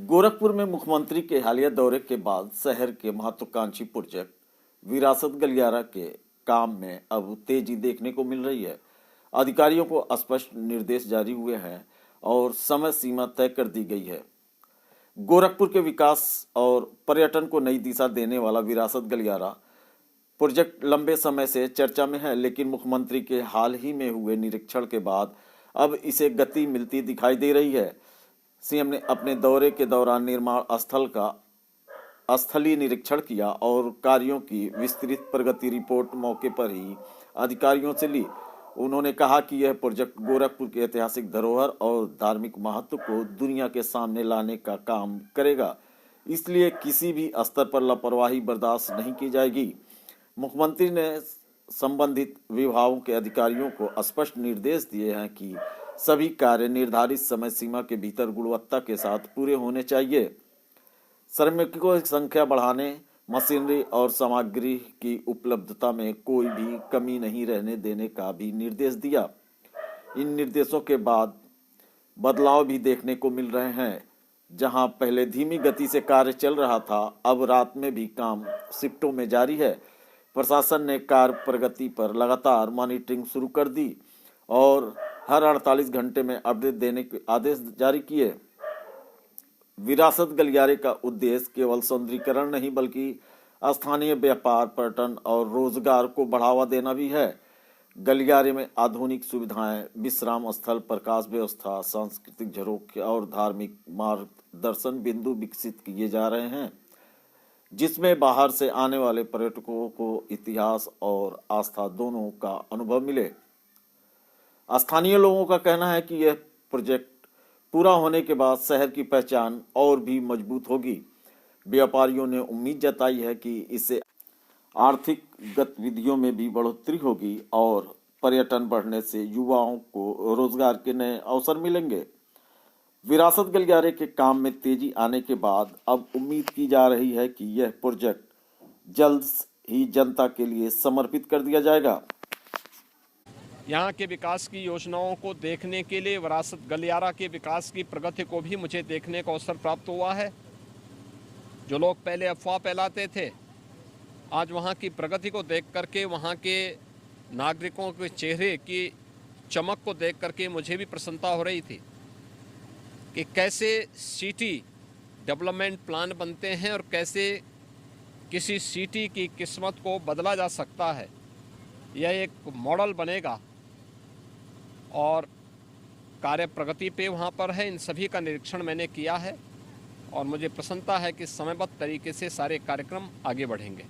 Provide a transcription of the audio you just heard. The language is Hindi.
गोरखपुर में मुख्यमंत्री के हालिया दौरे के बाद शहर के महत्वाकांक्षी प्रोजेक्ट विरासत गलियारा के काम में अब तेजी देखने को मिल रही है। अधिकारियों को स्पष्ट निर्देश जारी हुए हैं और समय सीमा तय कर दी गई है। गोरखपुर के विकास और पर्यटन को नई दिशा देने वाला विरासत गलियारा प्रोजेक्ट लंबे समय से चर्चा में है, लेकिन मुख्यमंत्री के हाल ही में हुए निरीक्षण के बाद अब इसे गति मिलती दिखाई दे रही है। सीएम ने अपने दौरे के दौरान निर्माण स्थल का स्थलीय निरीक्षण किया और कार्यों की विस्तृत प्रगति रिपोर्ट मौके पर ही अधिकारियों से ली। उन्होंने कहा कि यह प्रोजेक्ट गोरखपुर के ऐतिहासिक धरोहर और धार्मिक महत्व को दुनिया के सामने लाने का काम करेगा, इसलिए किसी भी स्तर पर लापरवाही बर्दाश्त नहीं की जाएगी। मुख्यमंत्री ने संबंधित विभागों के अधिकारियों को स्पष्ट निर्देश दिए हैं कि सभी कार्य निर्धारित समय सीमा के भीतर गुणवत्ता के साथ पूरे होने चाहिए। श्रमिकों की संख्या बढ़ाने, मशीनरी और सामग्री की उपलब्धता में कोई भी कमी नहीं रहने देने का भी निर्देश दिया। इन निर्देशों के बाद बदलाव भी देखने को मिल रहे हैं। जहां पहले धीमी गति से कार्य चल रहा था, अब रात में भी काम शिफ्टों में जारी है। प्रशासन ने कार्य प्रगति पर लगातार मॉनिटरिंग शुरू कर दी और हर 48 घंटे में अपडेट देने के आदेश जारी किए। विरासत गलियारे का उद्देश्य केवल सौंदर्यीकरण नहीं बल्कि स्थानीय व्यापार, पर्यटन और रोजगार को बढ़ावा देना भी है। गलियारे में आधुनिक सुविधाएं, विश्राम स्थल, प्रकाश व्यवस्था, सांस्कृतिक झरोखे और धार्मिक मार्गदर्शन बिंदु विकसित किए जा रहे हैं, जिसमें बाहर से आने वाले पर्यटकों को इतिहास और आस्था दोनों का अनुभव मिले। स्थानीय लोगों का कहना है कि यह प्रोजेक्ट पूरा होने के बाद शहर की पहचान और भी मजबूत होगी। व्यापारियों ने उम्मीद जताई है कि इससे आर्थिक गतिविधियों में भी बढ़ोतरी होगी और पर्यटन बढ़ने से युवाओं को रोजगार के नए अवसर मिलेंगे। विरासत गलियारे के काम में तेजी आने के बाद अब उम्मीद की जा रही है कि यह प्रोजेक्ट जल्द ही जनता के लिए समर्पित कर दिया जाएगा। यहाँ के विकास की योजनाओं को देखने के लिए विरासत गलियारा के विकास की प्रगति को भी मुझे देखने का अवसर प्राप्त हुआ है। जो लोग पहले अफवाह फैलाते थे, आज वहाँ की प्रगति को देख करके, वहाँ के नागरिकों के चेहरे की चमक को देख करके मुझे भी प्रसन्नता हो रही थी कि कैसे सिटी डेवलपमेंट प्लान बनते हैं और कैसे किसी सिटी की किस्मत को बदला जा सकता है। यह एक मॉडल बनेगा और कार्य प्रगति पे वहाँ पर है। इन सभी का निरीक्षण मैंने किया है और मुझे प्रसन्नता है कि समयबद्ध तरीके से सारे कार्यक्रम आगे बढ़ेंगे।